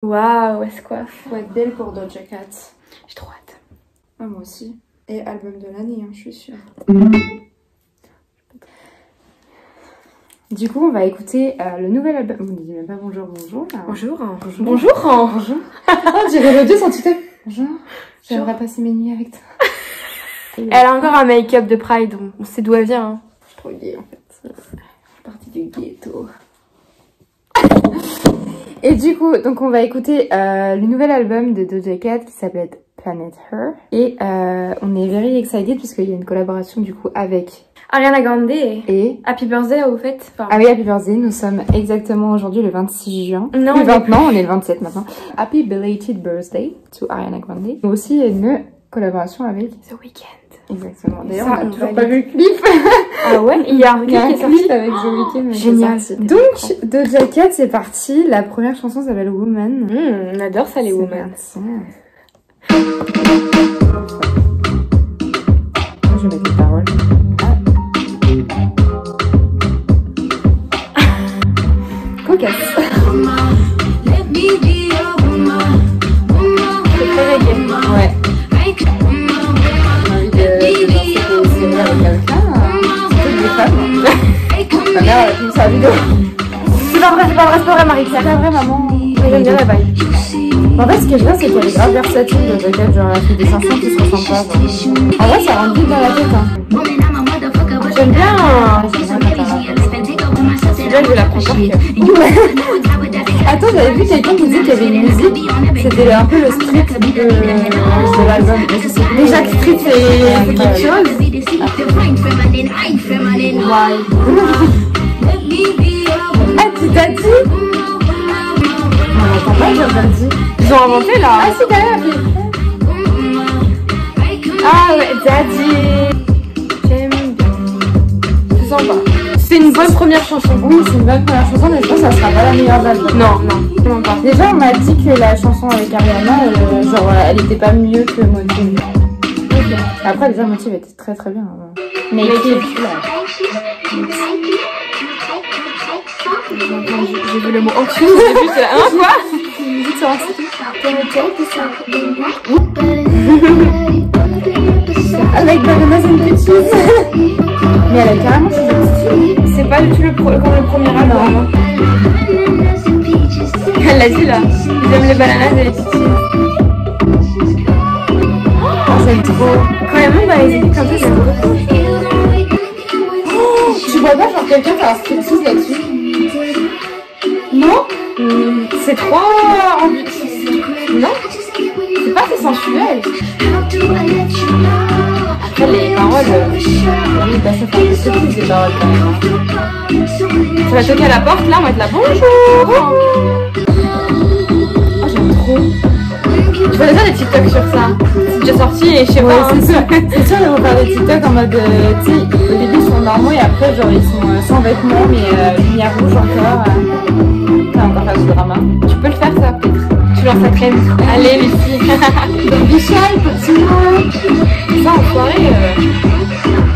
Waouh, elle se coiffe. Faut être belle pour Doja Cat. J'ai trop hâte. Ah, moi aussi. Et album de l'année, hein, je suis sûre. Du coup, on va écouter le nouvel album. Vous ne dites même pas bonjour, bonjour. Là. Bonjour. Bonjour. Bonjour. Bonjour. Oh, j'irai le 2 sans tout à fait. Bonjour. J'aimerais passer mes nuits avec toi. Elle a encore un make-up de Pride, on sait d'où elle vient. Hein. Je suis trop gay en fait. Je suis partie du ghetto. Et du coup, donc on va écouter le nouvel album de Doja Cat qui s'appelle Planet Her. Et on est very excited puisqu'il y a une collaboration du coup avec Ariana Grande. Et Happy Birthday au fait. Enfin... Ah oui, Happy Birthday, nous sommes exactement aujourd'hui le 26 juin. Non, le 20, non, on est le 27 maintenant. Happy Belated Birthday to Ariana Grande. Aussi une collaboration avec The Weeknd. Exactement. D'ailleurs, Ça, on a on toujours va pas vu le clip. Ah ouais, il y a un clip qui est sorti avec The Weeknd. Génial. Donc, Doja Cat, c'est parti. La première chanson s'appelle Woman. On adore ça, les women. Je vais mettre les paroles. Cocasse. C'est très reggae. Ouais. Ma mère a fini sa vidéo. C'est pas vrai, Marie-Pierre. C'est vrai, maman. J'aime bien la vibe. En fait, ce qui est bien, c'est qu'elle est grave versatile de Jacket. Genre, elle fait des chansons qui se ressemblent pas. Genre. En vrai, ça rentre vite dans la tête. Hein. J'aime bien. C'est bien que je la prends par cœur. Attends, j'avais vu quelqu'un qui disait qu'il y avait une musique. C'était un peu le street de l'album. Déjà que street, c'est quelque chose. Ah, tu t'as dit? On n'entend pas, j'ai pas dit. Ils ont inventé là. Ah, si, t'as l'air. Ah ouais, Daddy. J'aime bien. C'est sympa. C'est une bonne première chanson. Oui, c'est une bonne première chanson, mais je pense que ça sera pas la meilleure d'album. Non, vraiment pas. Déjà, on m'a dit que la chanson avec Ariana, genre, elle était pas mieux que Motive. Okay. Après, déjà, Motive était très très bien. Mais J'ai vu le mot anxieux, j'ai vu, c'est là. Hein, quoi? Avec Bananas and Peaches. Mais elle a carrément changé de style. C'est pas du tout comme le premier album. Elle l'a dit là. Ils aiment les bananas et les petits. Oh, j'aime trop. Quand elle monte dans les équipes comme ça, j'aime beaucoup. Oh, tu vois pas genre quelqu'un faire un striptease là-dessus? Non? C'est trop... Non? C'est pas assez sensuel. Après les paroles, oui, bah ça fait un peu striptease les paroles quand même. Tu vas toquer à la porte là, on va être là, bonjour. Oh, j'aime trop. Tu fais déjà des TikTok sur ça. C'est déjà sorti et je sais pas. C'est sûr, ils vont faire des TikTok en mode, tu sais, au début ils sont normaux et après genre ils sont sans vêtements mais lumière rouge encore. T'as encore faire du drama. Tu peux le faire ça peut-être. Tu lances ta crème. Allez les filles. Baby shy, petit mot. Ça en soirée,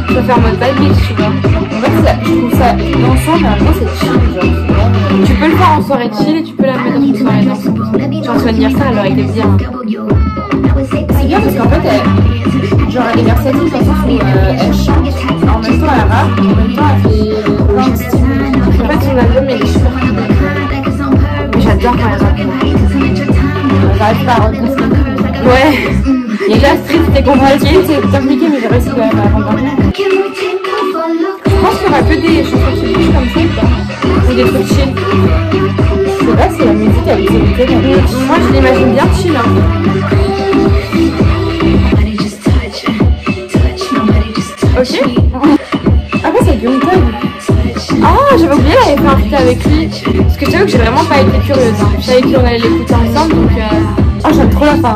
tu vas faire en mode bad bitch, tu vois. En fait, je trouve ça dansant, mais en même temps c'est chill, genre. Tu peux le faire en soirée chill et tu peux la mettre dans une soirée danse. Genre tu vas dire ça, elle aurait été bien. C'est bien parce qu'en fait, genre elle est versatile dans le sens où elle chante, en même temps elle rappe, en même temps elle fait plein de styles. En fait son album il est super. Mais j'adore quand elle rappe. J'arrive pas à reconstruire. Ouais. Et là street c'était compliqué. C'est compliqué mais j'ai réussi quand même à rendre. Je pense qu'il y aura que des chansons qui bougent comme ça ou pas. Ou des trucs chill. Je sais pas si la musique elle est sélective. Moi je l'imagine bien chill hein. Ok. Après c'est Young Thug. Ah j'avais oublié elle avait fait un feat avec lui. Parce que j'avoue que j'ai vraiment pas été curieuse hein. Je savais qu'on allait l'écouter ensemble donc Oh j'aime trop la fin.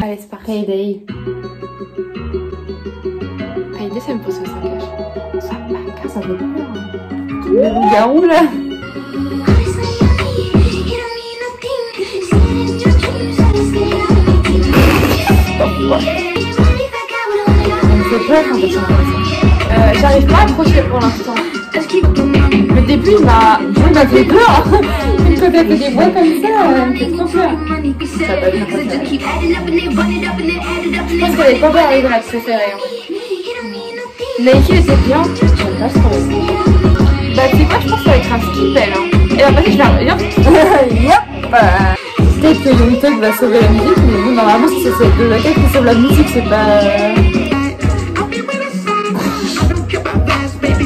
Allez c'est parti. Payday. Payday ça me pose que ça cache. Ça fait peur. Le loup-garou là. Ça me fait peur quand elle chante comme ça. J'arrive pas à accrocher pour l'instant. Le début, il m'a fait peur. Quand elle fait des voix comme ça, c'est trop peur. Ça va être préférée. Je pense qu'elle est pas arrivée à la préférée. Nike était bien. J'aime pas trop. Bah, tu sais quoi, je pense que ça va être un skip, elle. Hein. Et après, je vais rien. Yep. Peut-être que Young Thug va sauver la musique, mais bon, normalement, si c'est Doja Cat qui sauve la musique, c'est pas.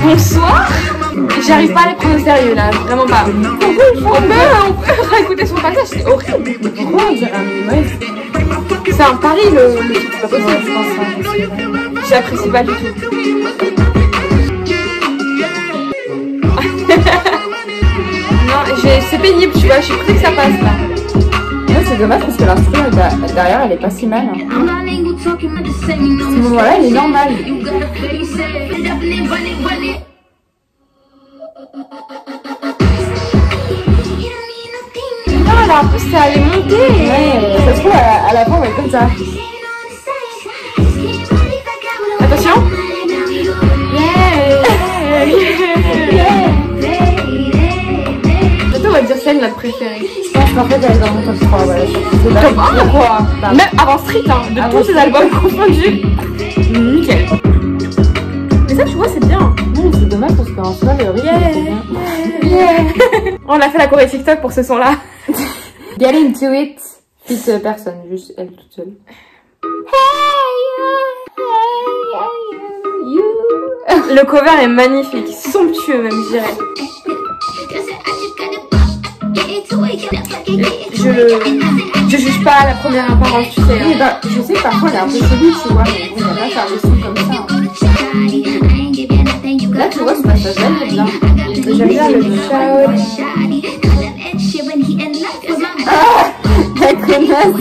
Bonsoir. J'arrive pas à les prendre au sérieux là, vraiment pas. On peut réécouter son passage, c'est horrible. Pourquoi on dirait un Mimoise? C'est un pari le truc, c'est pas possible. J'apprécie pas du tout. Non, c'est pénible, tu vois, je suis prête que ça passe là. Ouais, c'est dommage parce que l'instru derrière elle est pas si mal. Ce moment-là, il est normal. Non, là, en plus, ça allait monter. Ouais, ça se trouve à la fin, on va être comme ça. Attention. Bientôt, on va dire celle notre préférée. Je pense qu'en fait, elle est dans mon top 3. Voilà. Top 1 quoi. Même avant Street, hein, de tous ces albums confondus. Nickel. Mais ça, tu vois, c'est bien. Non, c'est dommage parce qu'en soi, le rythme est bien. On a fait la choré TikTok pour ce son-là. Get into it. Fit personne, juste elle toute seule. Le cover est magnifique, somptueux même, je dirais. Je juge pas la première apparence, tu sais. Oui, bah, je sais que parfois elle est un peu chelou, tu vois, mais bon, il n'y a pas à faire des sons comme ça. Là, tu vois, ce passage là, il est bien. J'aime bien le shout. Ah, la connasse.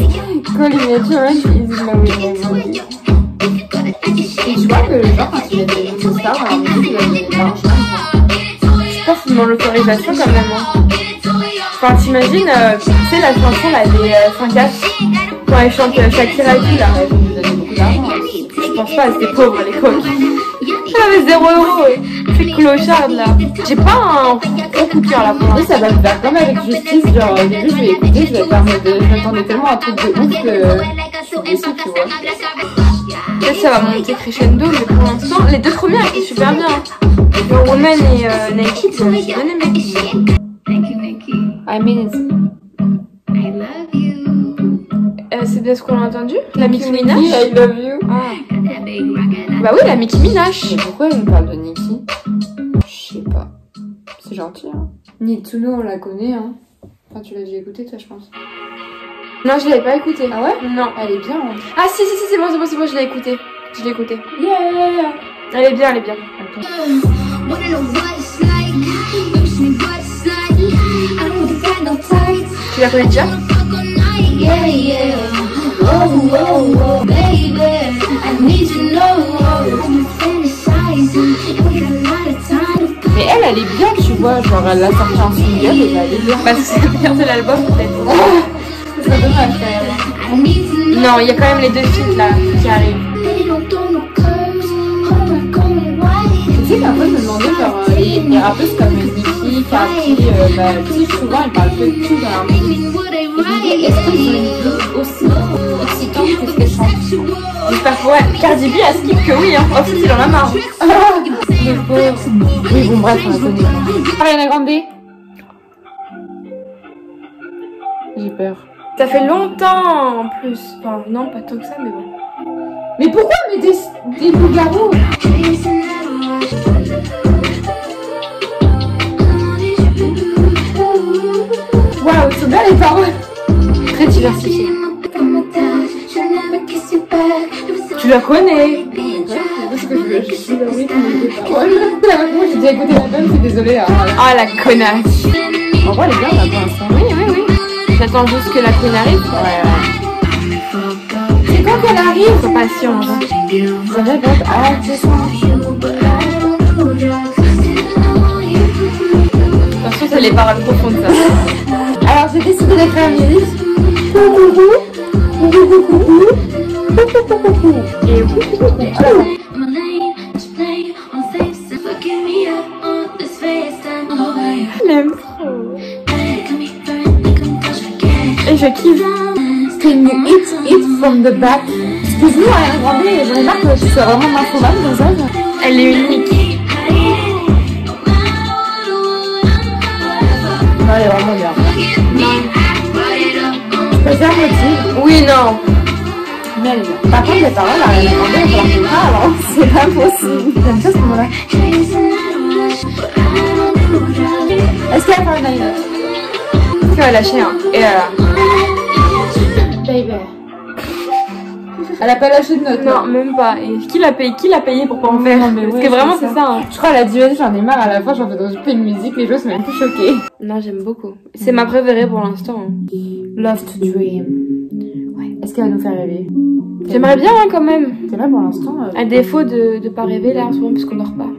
Calling a torrent is my way. Et tu vois que, genre, quand tu mets des nouveaux stars dans la musique, il va y avoir Je pense qu'ils m'ont l'autorisation quand même. Hein. Enfin, t'imagines, tu sais, la chanson là, des 5H, quand elle chante Shakira et tout là. Ils vont nous donner beaucoup d'argent. Je pense pas, c'était pauvre les coques. J'avais 0 €. C'est clocharde là. J'ai pas un gros coup de cœur là pour Et l'instant. ça va me faire comme avec Justice, genre au début je vais écouter, je vais faire mode je m'attendais tellement à un truc de ouf que je suis déçue, tu vois. Peut-être ça va monter crescendo, mais pour l'instant, les deux premières étaient super bien. Your Woman et Naked, j'ai bien aimé. I mean it's... C'est bien ce qu'on a entendu? La Nicki Minaj? I love you. Ah. Bah oui, la Nicki Minaj. Mais pourquoi elle me parle de Nicki? Je sais pas. C'est gentil, hein. Need to Know, on la connaît, hein. Enfin, tu l'as déjà écoutée, toi, je pense. Non, je l'avais pas écoutée. Ah ouais? Non. Elle est bien, hein. Ah si, c'est bon, je l'ai écoutée. Je l'ai écoutée. Yeah. Elle est bien. Attends. Tu la connais déjà? Mais elle est bien, tu vois, genre elle l'a sorti en single et elle est bien. Bah c'est le pire de l'album peut-être. C'est dommage quand même. Non, il y a quand même les deux filles là qui arrivent. Tu sais qu'un peu je me demandais genre les rappeuses comme Nicki, Cardi, bah tu sais souvent elles parlent peu de tout dans leur musique. Et je me dis est-ce qu'ils ont une vie aussi excitante que ce qu'elles chantent? J'espère que ouais, Cardi B a skip que oui, hein. Ensuite il en a marre. Le pauvre. Oui bon bref on la connaît. Ariana Grande. J'ai peur. Ça fait longtemps en plus. Enfin non, pas tant que ça, mais bon. Mais pourquoi mais des loups-garous? Waouh, c'est bien les paroles. Très diversifié. Tu la connais? Parce que je suis le rythme des paroles. Moi j'ai déjà écouté l'album, c'est désolé. Hein. Ah la connasse. En vrai elle est bien là pour l'instant. Oui. J'attends juste que la queen arrive. Ouais. C'est quand qu'elle arrive? Sois patiente. Hein. Ça va être Attention, c'est les paroles profondes ça. Alors j'ai décidé d'écrire un lyrique. Et je kiffe. Can you eat it from the back? Excuse-nous, Ariana Grande, j'en ai marre que tu sois vraiment nymphomane dans ça. Elle est unique. Non, elle est vraiment bien. Je préfère Motive. Oui, non. Mais elle est bien. Par contre, les paroles, Ariana Grande, elle parle pas, alors c'est pas possible. J'aime ça ce moment-là. Est-ce qu'elle a parlé d'un autre? Parce qu'elle a lâché un. Et Baby. Elle a pas lâché de notes. non, même pas. Et qui l'a payé pour pas en faire? Non, mais Parce ouais, que vraiment, c'est c'est ça. Hein. Je crois à la duel, j'en ai marre. À la fin, j'en fais dans une musique, les gens sont même plus choqués. Non, j'aime beaucoup. C'est ma préférée pour l'instant. Hein. Love to Dream. Ouais. Est-ce qu'elle va nous faire rêver? J'aimerais bien hein, quand même. C'est là pour l'instant. À défaut de pas rêver là en ce moment parce qu'on dort pas.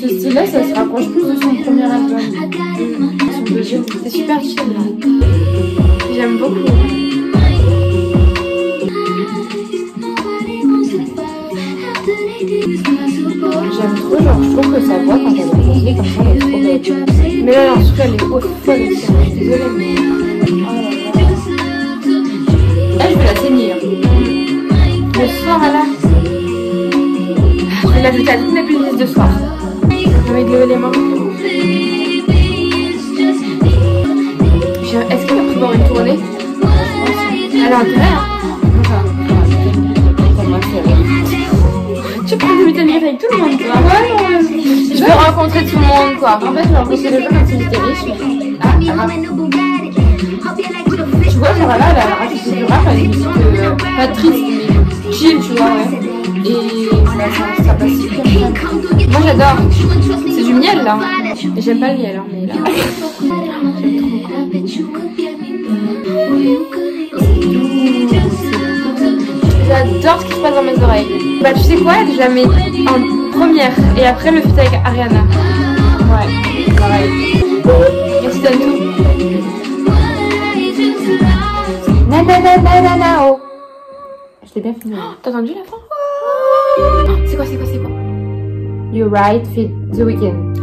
Ce style-là, ça se rapproche plus de son premier album. Son deuxième. C'est super chill là. J'aime beaucoup. J'aime trop, genre, je trouve que sa voix, quand elle est posée comme ça, elle est trop belle. Mais là, en tout cas, elle est haute folle aussi. Hein. Je suis désolée, mais. Là, je vais la saigner. Le soir, là. Je vais l'ajouter à toutes mes playlists de soir. J'ai envie de lever les mains. Est-ce qu'elle va prévoir une tournée? Elle a intérêt, hein? Tu peux inviter une avec tout le monde, quoi. Ouais, Je veux rencontrer tout le monde, quoi. en fait, genre, c'est les gens quand ils étaient riches. Tu vois, genre là, elle a rajouté du rap à des musiques pas tristes, mais chill, tu vois, ouais. Et ça passe super bien. Moi, j'adore. C'est du miel, là. Et j'aime pas le miel, hein, mais là. J'adore ce qui se passe dans mes oreilles. Bah, tu sais quoi? Je la mets en première et après le feat avec Ariana. Ouais, pareil. Merci Dantou. Na. Je t'ai bien fini. T'as entendu la fin? C'est quoi? You're right, fit The Weeknd.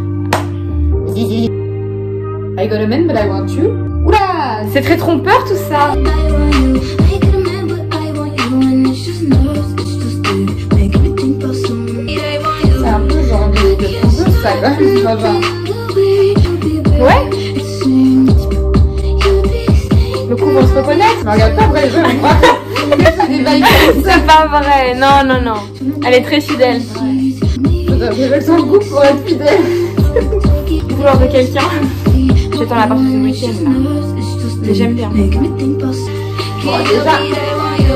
I got a man, but I want you. Oula! C'est très trompeur tout ça. C'est un peu genre de trompeuse, ça, quand même, tu vois pas. Ouais. Le coup, on se reconnaît. Mais regarde pas, vrai, je crois. C'est pas vrai. Non. Elle est très fidèle. J'ai son goût pour être fidèle. Vouloir de quelqu'un. J'attends la partie du week-end là. Mais j'aime bien. Bon, déjà,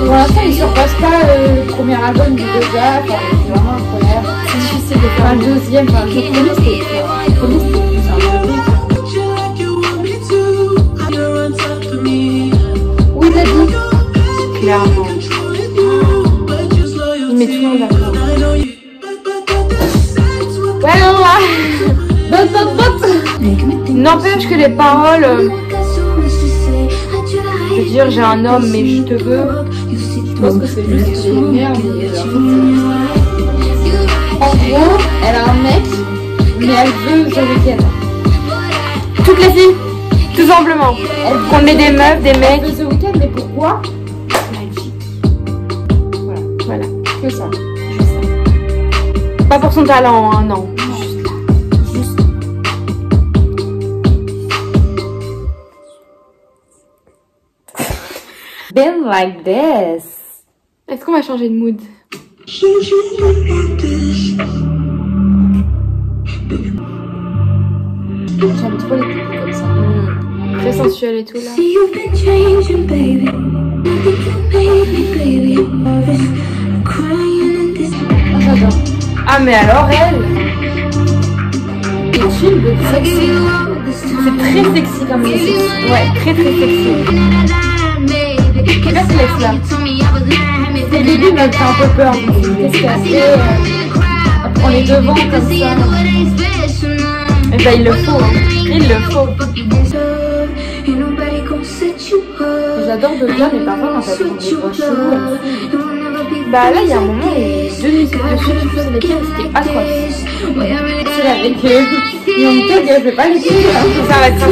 pour l'instant, il surpasse pas le premier album du Doja. Enfin, c'est vraiment incroyable. C'est difficile de faire Enfin, le deuxième, enfin, le premier, c'était plus un peu. Oui, t'as dit. clairement. Il met tout le monde d'accord. Ouais, non. N'empêche que les paroles. Je veux dire, j'ai un homme, mais je te veux. Je pense que c'est juste des merdes. En gros, elle a un mec, mais elle veut The Weeknd. Toutes les filles, tout simplement. Qu'on met des meufs, des mecs. Elle veut The Weeknd, mais pourquoi? Voilà. Que ça. Pas pour son talent, hein, non. Been like this. Est-ce qu'on va changer de mood? J'aime trop les clips comme ça. Très sensuel et tout là. J'adore. Ah mais alors elle, Et chill de sexy. c'est très sexy comme musique. Ouais, très sexy. Regarde ce laisse là. Au début, elle me fait un peu peur. Qu'est-ce qu'elle fait? Elle prend les devants comme ça. Et bah il le faut, hein. Il le faut. J'adore Doja, mais parfois quand elle prend des voix cheloues, elle me fait Bah là, il y a un moment, les deux musiques de suite, je sais lesquelles, c'était atroce. C'est avec Young Thug, elle fait pas les filles. Ça va être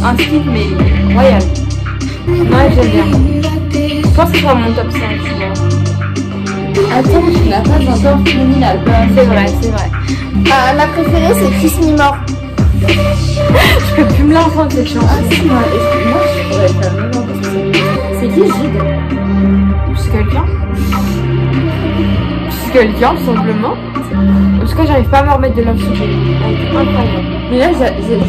un skip mais royal. Ouais, j'aime bien. Je pense que c'est mon top 5, tu vois. Attends, tu n'as pas encore fini l'album. C'est vrai, c'est vrai. Ma préférée, c'est Kiss Me More. Je peux plus me l'entendre cette chanson. Ah si, moi je pourrais faire le nom. C'est qui Gide? C'est quelqu'un. C'est quelqu'un, tout simplement. En tout cas, j'arrive pas à me remettre de Love Story. C'est incroyable. Mais là, je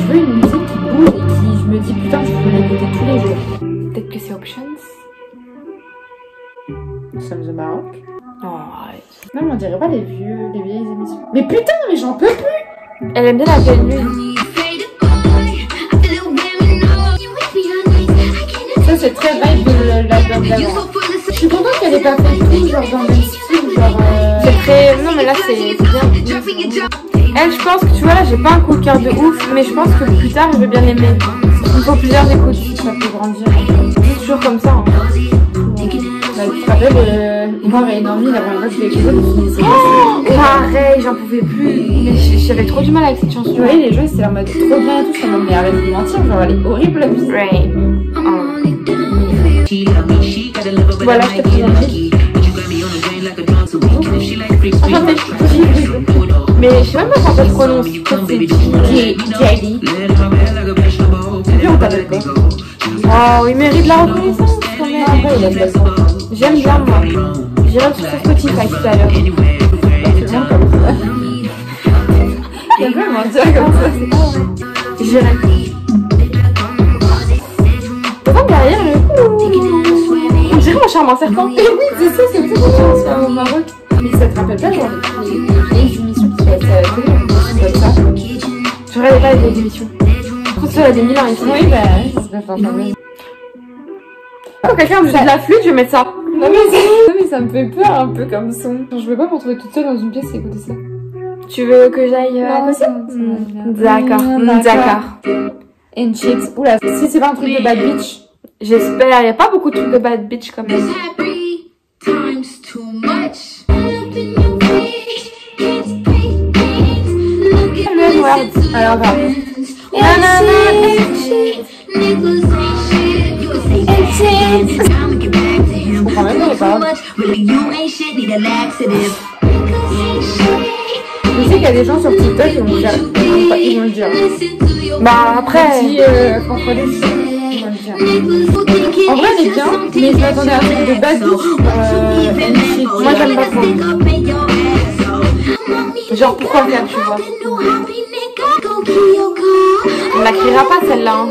veux une musique qui bouge et qui, je me dis, putain, je peux l'écouter tous les jours. Peut-être que c'est Options. Nous sommes au Maroc. Non, arrête. Non, mais on dirait pas les vieilles émissions. Mais putain, mais j'en peux plus! Elle aime bien la pleine lune. Ça, c'est très vibe de l'album d'avant. Je suis contente qu'elle ait pas fait tout, genre dans le même style, genre. C'est très. Non, mais là, c'est bien. Elle, je pense que tu vois, là, j'ai pas un coup de cœur de ouf, mais je pense que plus tard, je vais bien l'aimer. Il faut plusieurs écoutes. Ça peut grandir. C'est toujours comme ça. Hein. Bah, tu te rappelles, moi et Normie, la première fois que je l'ai écouté, je me suis dit, pareil, j'en pouvais plus. Mais j'avais trop du mal avec cette chanson. tu voyais les jeux, c'est en mode trop bien et tout, je suis en mode, mais arrête de mentir, genre elle est horrible la musique. Right. Voilà, je te présente. Mais je sais même pas comment ça se prononce. Jelly. Et on t'appelle quoi? Oh, il mérite la reconnaissance quand même. En vrai, il a de la chance. J'aime bien moi. J'irai sur Spotify tout à l'heure. C'est bien comme ça. Il a vraiment dire comme ça. J'irai. Devant derrière le. On dirait mon charmant serpent. Mais oui, c'est ça, c'est tout le temps au Maroc. Mais ça te rappelle pas genre les émissions qui passent à la télé, comme ça? Je regardais pas les vieilles émissions. Je trouve que ça a des 1000 ans ici. Oui, bah, c'est pas forcément. Quand quelqu'un joue de la flûte, je vais mettre ça. Non mais ça me fait peur un peu comme son. Genre, je veux pas me retrouver toute seule dans une pièce et écouter ça. Tu veux que j'aille à côté? D'accord, d'accord. And chicks. Oula, si c'est pas un truc de bad bitch. J'espère, il y a pas beaucoup de trucs de bad bitch quand même. Alors va. Je comprends même pas les paroles. Je sais qu'il y a des gens sur TikTok qui vont le dire. Ils vont le dire. Bah après. Si contrôler, ils vont le dire. En vrai, elle est bien, mais je m'attendais à un truc de bad bitch. Moi j'aime pas trop. Genre pourquoi faire, tu vois. On la criera pas celle-là. Hein.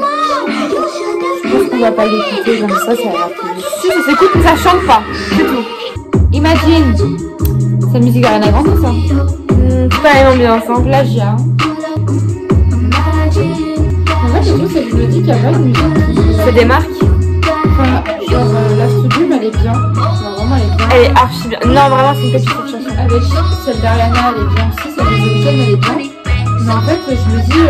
Je pense qu'on va pas l'écouter comme ça ira plus. Si ça s'écoute mais ça chante pas. C'est tout. Imagine. Sa musique a rien à grandir ça. C'est pas la même ambiance, hein. Plagiat. En fait, le truc, c'est que je me dis qu'il y a pas de musique. C'est des marques. Enfin, genre, la Studium, elle est bien. Genre, vraiment, elle est bien. Elle est archi bien. Non, vraiment, c'est une petite chanson. Avec celle d'Ariana, elle est bien aussi. Celle de The Weeknd, elle est bien. Mais en fait, je me dis,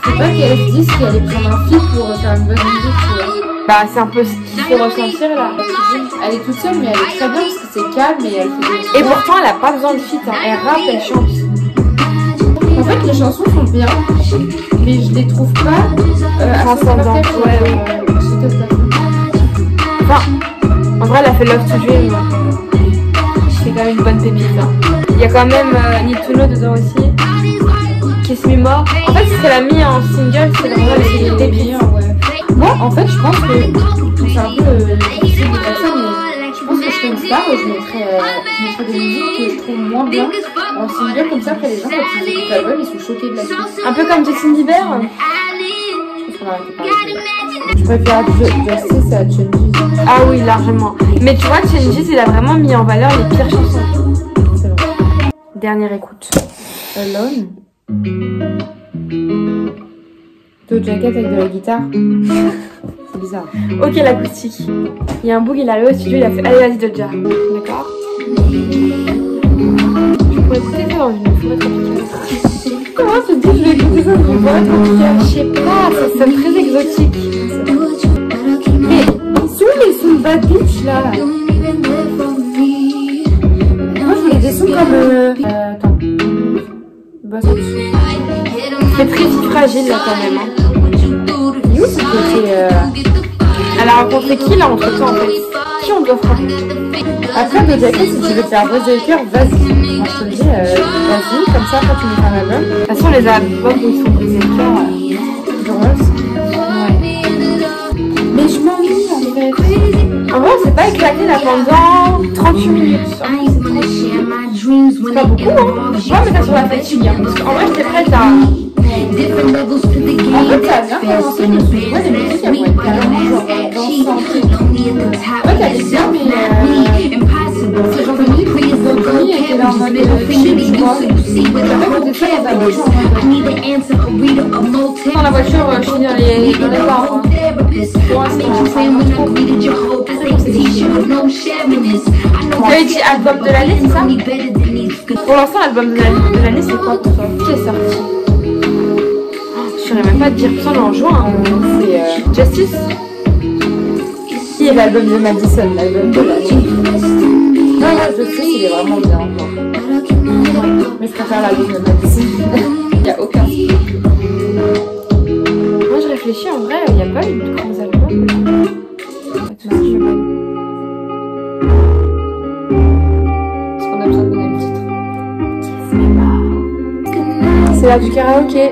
faut pas qu'elle se dise qu'elle est prendre un feat pour faire une bonne musique, tu vois. Bah, c'est un peu ce qu'il faut ressentir là. Elle est toute seule, mais elle est très bien parce que c'est calme et elle fait des... Et pourtant, elle a pas besoin de feat. Hein. Elle rappe, elle chante. En fait, les chansons sont bien, mais je les trouve pas transcendantes. Enfin, en vrai, elle a fait Love to Dream. C'est quand même une bonne pépite. Hein. Il y a quand même Need to Know dedans aussi. Kiss Me More. En fait, si elle a mis en single, c'est vraiment les pépites. Moi, en fait, je pense que c'est un peu difficile de faire ça, mais je pense que je ferais une star et je mettrais des musiques que je trouve moins bien en single, comme ça, après les gens, quand ils écoutent l'album, ils sont choqués de la musique. Un peu comme Justin Bieber. Je pense qu'on va arrêter de parler. Je préfère Justice à Changes. Ah oui, largement. Mais tu vois, Changes, il a vraiment mis en valeur les pires chansons. C'est vrai. Dernière écoute. Alone. Doja Cat avec de la guitare. C'est bizarre. Ok, l'acoustique. Il y a un boug, il est arrivé au studio, il a fait allez, vas-y, Doja. D'accord. Je pourrais écouter ça dans une forêt tropicale. Comment tu te dis que je vais écouter ça dans une forêt tropicale? Je sais pas, ça sonne très exotique. Mais ils sont les sons de bad bitch là. son comme... attends. Bah, C'est très fragile là quand même. Hein. où ce côté... Elle a rencontré qui là entre temps en fait? Qui on doit frapper? Après, Doja Cat, si tu veux te faire briser le cœur, vas-y. Moi, je te le dis, vas-y, comme ça, quand tu me fais un album. De toute façon, les albums où ils sont brisés le cœur, ouais. Mais je m'ennuie en fait. en vrai, c'est pas éclaté là pendant 38 minutes. C'est pas beaucoup, hein. Moi, mais t'as sur la fatigue. Hein. Parce qu'en vrai, j'étais prête à. En fait, ça a bien commencé, je me suis dit, ouais, les musiques, elles vont être carrément genre dansantes. En fait, elle est bien, mais c'est genre de musique où les autres étaient là en mode chill, tu vois. Et après, côté ça, ça va changer. Dans la voiture, je suis dans les bars. Hein. Pour l'instant, tu avais dit album de l'année, c'est ça? Pour l'instant, l'album de l'année, c'est quoi pour toi? Qui est sorti? Je saurais même pas te dire, ça en juin. Hein. C'est Justice. Qui est l'album de Madison, l'album de l'année? Non, Justice, il est vraiment bien. Mais je préfère l'album de Madison. Il n'y a aucun. Moi, je réfléchis, en vrai, il n'y a pas eu de grands albums. Est-ce qu'on a besoin de donner le titre? C'est là du karaoké.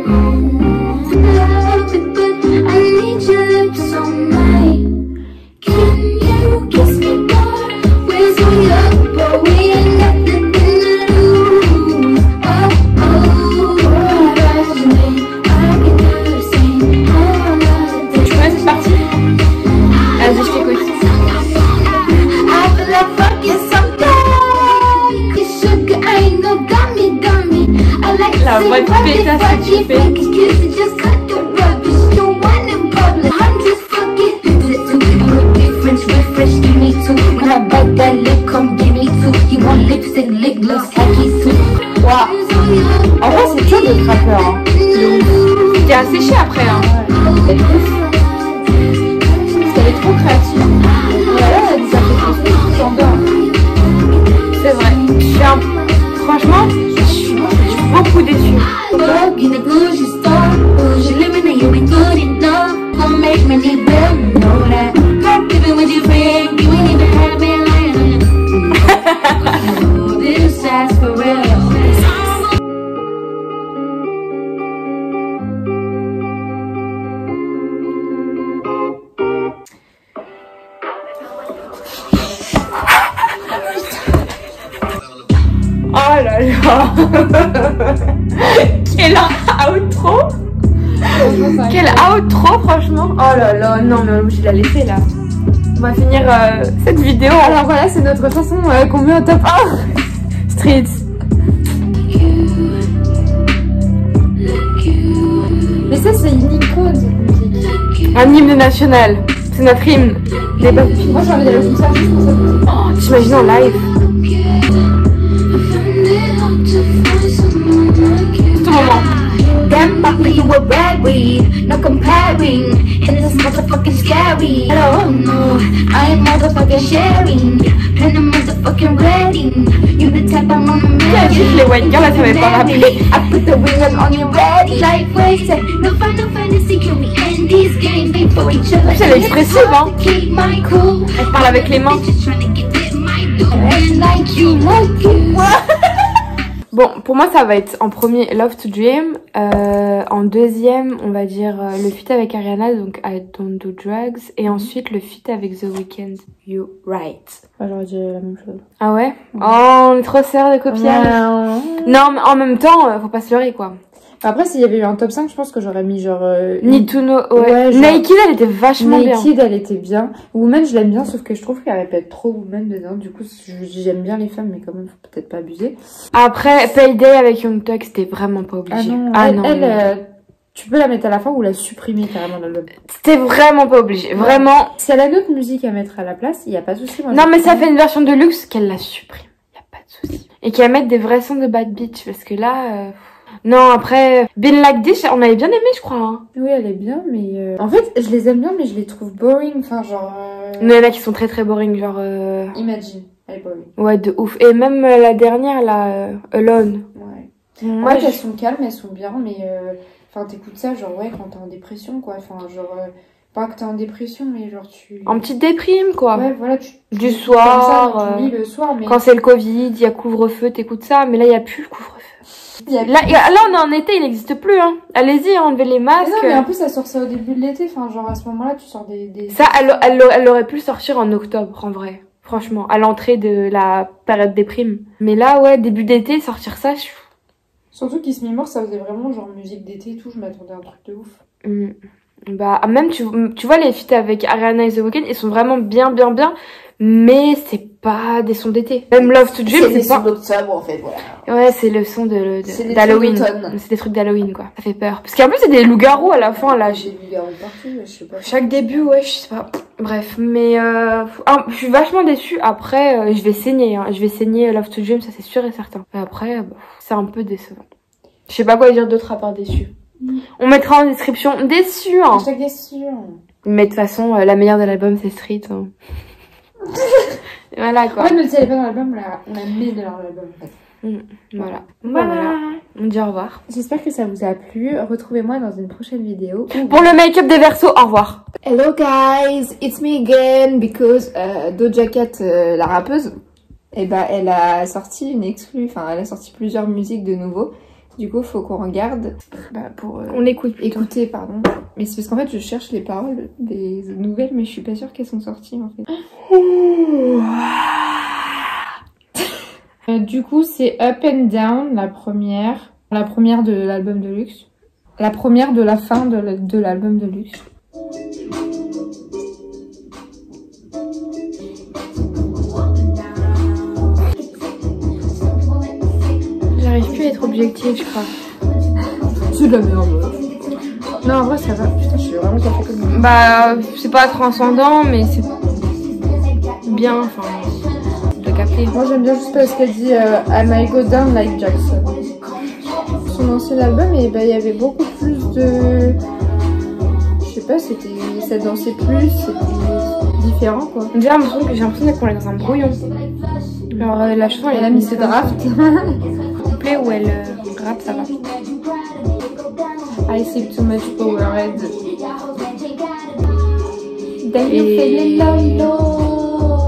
La voix de pétasse que tu fais. Wow. En vrai, c'est dur d'être rappeur. Hein. T'es asséché après. Hein. Ouais. Elle est trop créative. Voilà, elle a des appréciations qui s'endorment. C'est vrai. Franchement, je suis beaucoup déçue. Oh là là. Quel outro. Quel outro franchement. Oh là là, non mais je l'ai laissé là. On va finir cette vidéo. Alors voilà, c'est notre chanson qu'on met au top 1. Street. Mais ça, c'est une icône, cette musique. Un hymne national. C'est notre hymne. Des bonnes filles. Moi, j'ai envie d'aller comme ça juste pour ça. Oh, t'imagines en live. Tout moment. Damn, Papa, you were bad weed, no comparing, and it's motherfucking scary. Oh no, I ain't motherfucking sharing, and I'm motherfucking ready. You the type I wanna marry. Les white girls, là, ça m'avait pas rappelé. I put the wingers on you ready. Like, wait, say, no final fantasy, can we end these games before each other? Elle est expressive, hein. Keep my cool. Elle parle avec les mains. Just trying to get it, my dude. And like you. Bon, pour moi, ça va être en premier Love to Dream. En deuxième, on va dire le feat avec Ariana, donc I Don't Do Drugs. Et ensuite, le feat avec The Weeknd, You Right. J'aurais dit la même chose. Ah ouais? Oh, on est trop sœurs de copiage. Non, mais en même temps, faut pas se leurrer, quoi. Après, s'il y avait eu un top 5, je pense que j'aurais mis genre... Need to Know, ouais. genre... Naked, elle était vachement bien. Naked, elle était bien. Woman, je l'aime bien, sauf que je trouve qu'elle répète trop Woman dedans. Du coup, j'aime bien les femmes, mais quand même, faut peut-être pas abuser. Après, Payday avec Young Thug, c'était vraiment pas obligé. Ah non, elle tu peux la mettre à la fin ou la supprimer carrément dans l'album. C'était vraiment pas obligé, vraiment. Si elle a d'autres musiques à mettre à la place, il n'y a pas de souci. Non, mais ça fait une version de luxe qu'elle la supprime. Y a pas de souci. Et qu'elle mette des vrais sons de Bad Bitch, parce que là... Non, après, Been Like This, on avait bien aimé, je crois. Hein. Oui, elle est bien, mais... En fait, je les aime bien, mais je les trouve boring. Enfin, genre... Mais il y en a qui sont très très boring, genre... Imagine. Elle est pas bien. Ouais, de ouf. Et même la dernière, là, Alone. Ouais. Moi, En fait, elles sont calmes, elles sont bien, mais enfin, t'écoutes ça, genre, ouais, quand t'es en dépression, quoi. Enfin, genre, pas que t'es en dépression, mais genre, tu. En petite déprime, quoi. Ouais, voilà, Du tu soir. comme ça, tu lis le soir, mais. Quand c'est le Covid, il y a couvre-feu, t'écoutes ça. Mais là, il n'y a plus le couvre-feu. Là, on est en été, il n'existe plus, hein. Allez-y, enlevez les masques. Mais non, mais en plus, ça sort ça au début de l'été. Enfin, genre, à ce moment-là, tu sors des... Ça, elle aurait pu sortir en octobre, en vrai. Franchement, à l'entrée de la période des primes. Mais là, ouais, début d'été, sortir ça, Surtout Kiss Me More, ça faisait vraiment genre musique d'été et tout. Je m'attendais à un truc de ouf. Bah, même, tu vois, les feats avec Ariana et The Weeknd, ils sont vraiment bien. Mais c'est pas des sons d'été. Même Love to Dream, C'est des c'est pas... sons d'octobre, en fait, voilà. Ouais, c'est le son d'Halloween. C'est des trucs d'Halloween, quoi. Ça fait peur. Parce qu'en plus, c'est des loups-garous à la fin, là. J'ai des loups-garous partout, je sais pas. Chaque début, ouais, je sais pas. Bref, mais je suis vachement déçue. Après, je vais saigner, hein. Je vais saigner Love to Dream, ça c'est sûr et certain. Après, c'est un peu décevant. Je sais pas quoi dire d'autre à part déçu. On mettra en description déçu, hein. Hashtag déçu. Mais de toute façon, la meilleure de l'album, c'est Street, hein. Voilà, quoi. Ouais, mais si elle est pas dans l'album, on la met dans l'album, en fait. Voilà. Voilà. On dit au revoir. J'espère que ça vous a plu. Retrouvez-moi dans une prochaine vidéo. Pour le make-up des Verseaux, au revoir. Hello guys, it's me again because Doja Cat, la rappeuse, Et bah, elle a sorti une exclue, enfin, elle a sorti plusieurs musiques de nouveau. Du coup, faut qu'on regarde pour On écoute plutôt. écouter, pardon. Mais c'est parce qu'en fait, je cherche les paroles des nouvelles, mais je suis pas sûre qu'elles sont sorties en fait. Du coup, c'est Up and Down, la première de l'album de luxe, la première de la fin de l'album de luxe. J'arrive plus à être objective, je crois. C'est de la merde. Non, en vrai, ça va. Putain, je suis vraiment café comme Bah, c'est pas transcendant, mais c'est bien, enfin, de capter. Moi, j'aime bien juste parce qu'elle dit I might go down like Jackson. Son ancien album, et bah, il y avait beaucoup plus de... Je sais pas, ça dansait plus, c'était différent, quoi. J'ai l'impression qu'on est dans un brouillon. Alors, la chanson, Elle a mis ses drafts. couplet où elle rappe, ça va. I see too much Powerhead. Then you Et- feel low.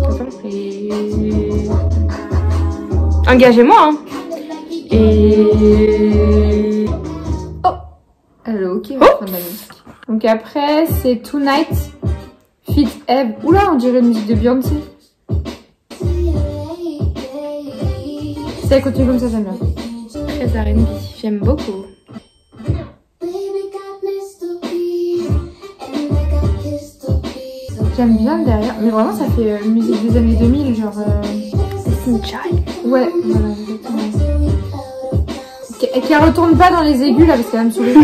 Attends, et... Engagez-moi, hein. Et... Elle est ok, la fin de la musique. Donc après, c'est Tonight, Fit Eve. Oula, on dirait une musique de Beyoncé. Si elle continue comme ça, j'aime bien. Très R&B, j'aime beaucoup. J'aime bien derrière, mais vraiment ça fait musique des années 2000, genre... Destiny Child. Ouais, voilà, exactement. Qu'elle retourne pas dans les aigus là, parce qu'elle va me saouler.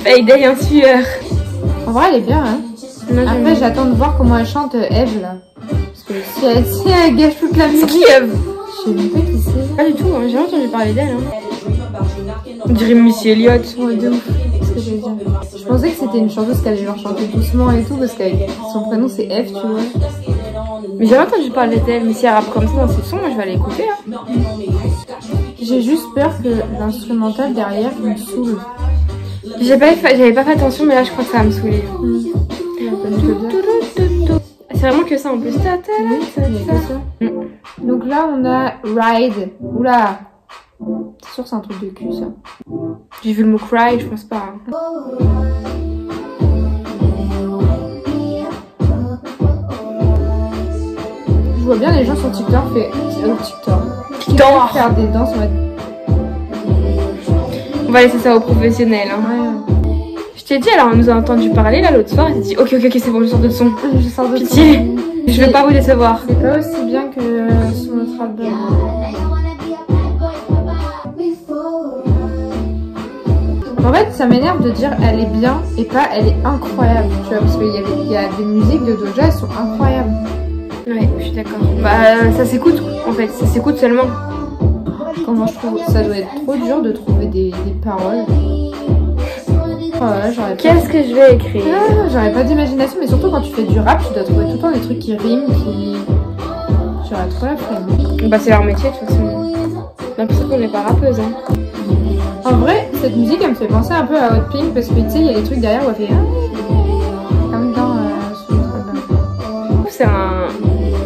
Payday en sueur. En vrai, elle est bien, hein. Non, Après, j'attends de voir comment elle chante Eve là. Parce que si elle gâche toute la C'est musique... qui Eve? Je sais même pas qui c'est. Pas du tout, hein. J'ai jamais entendu parler d'elle. Hein. On dirait Missy Elliott. Ouais, de ouf. C'est ce que j'allais dire. Je pensais que c'était une chanteuse qui allait genre chanter doucement et tout, parce que son prénom c'est Eve, tu vois. Mais j'ai jamais entendu parler d'elle. Mais si elle rappe comme ça dans ses sons, moi je vais aller écouter. Hein. J'ai juste peur que l'instrumental derrière me saoule. J'avais pas fait attention, mais là je crois que ça va me saouler. C'est vraiment que ça en plus. Oui, il y a que ça. Donc là, on a Ride. Oula. C'est sûr, c'est un truc de cul, ça. J'ai vu le mot cry, je pense pas. Hein. Je vois bien les gens sur TikTok faire des danses. On va laisser ça aux professionnels. Hein. Ouais. Je t'ai dit, alors on nous a entendu parler là l'autre soir. Elle s'est dit, ok, c'est bon, je sors de son. Je sors de Pitié. son. Je vais pas vous décevoir. C'est pas aussi bien que sur notre album. En fait, ça m'énerve de dire elle est bien et pas elle est incroyable. Tu vois, parce qu'il y a des musiques de Doja, elles sont incroyables. Ouais, je suis d'accord. Bah, ça s'écoute en fait, ça s'écoute seulement. Comment je trouve ça doit être trop dur de trouver des paroles. Oh là là, j'aurais pas... Qu'est-ce que je vais écrire? J'aurais pas d'imagination, mais surtout quand tu fais du rap, tu dois trouver tout le temps des trucs qui riment, J'aurais trop la flemme. Bah c'est leur métier de toute façon. J'ai l'impression qu'on n'est pas rappeuse. Hein. En vrai, cette musique elle me fait penser un peu à Hot Pink parce que tu sais, il y a des trucs derrière où elle fait comme dans ce album.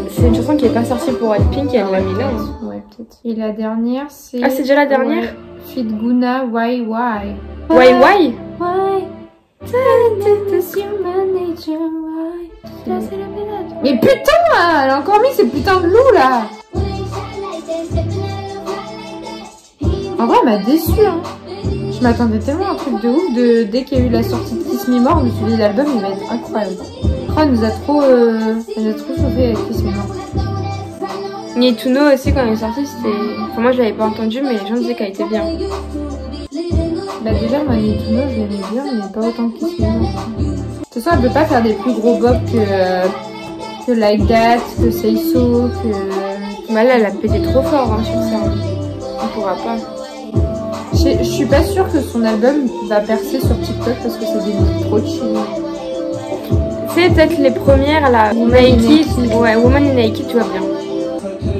C'est une chanson qui est pas sortie pour Hot Pink et elle l'a mis là. Ouais, peut-être. Et la dernière, c'est. Ah, c'est déjà la dernière? Ouais. Fit Guna, Why? Why? Why? Mais putain, elle a encore mis ces putains de loups là. En vrai, elle m'a déçue. Hein. Je m'attendais tellement à un truc de ouf. Dès qu'il y a eu la sortie de Kiss Me More, je me suis dit l'album il va être incroyable. Oh, elle nous a trop chauffé avec Kiss Me More. Nituno aussi quand elle est sortie, c'était. Enfin, moi je l'avais pas entendu, mais les gens disaient qu'elle était bien. Bah déjà moi Nituno je l'aimais bien, mais pas autant que Kiss Me More. De toute façon elle peut pas faire des plus gros bops que Like That, que Say So, que. Bah là elle a pété trop fort hein, sur ça. On pourra pas. Je suis pas sûre que son album va percer sur TikTok parce que c'est des musiques trop chill. C'est peut-être les premières là, Naked, ouais, Woman in Naked, tu vois bien.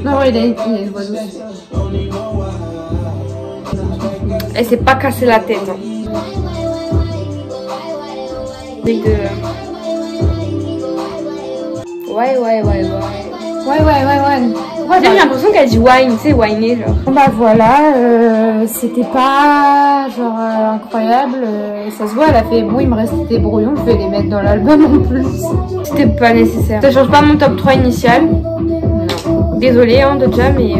Non, il a une voix douce. Elle s'est pas cassé la tête. Hein. Ouais. J'ai l'impression qu'elle dit wine, tu sais, whiner genre. Bon bah voilà, c'était pas genre incroyable. Ça se voit, elle a fait bon, il me reste des brouillons, je vais les mettre dans l'album en plus. C'était pas nécessaire. Ça change pas mon top 3 initial. Non. Désolée hein, Doja, mais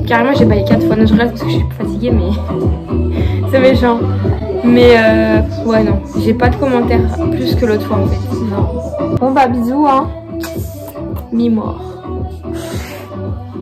carrément j'ai baillé 4 fois. Non, je reste parce que je suis fatiguée, mais c'est méchant. Mais ouais, non, j'ai pas de commentaires plus que l'autre fois en fait. Non. Bon bah bisous hein. Mi-mort.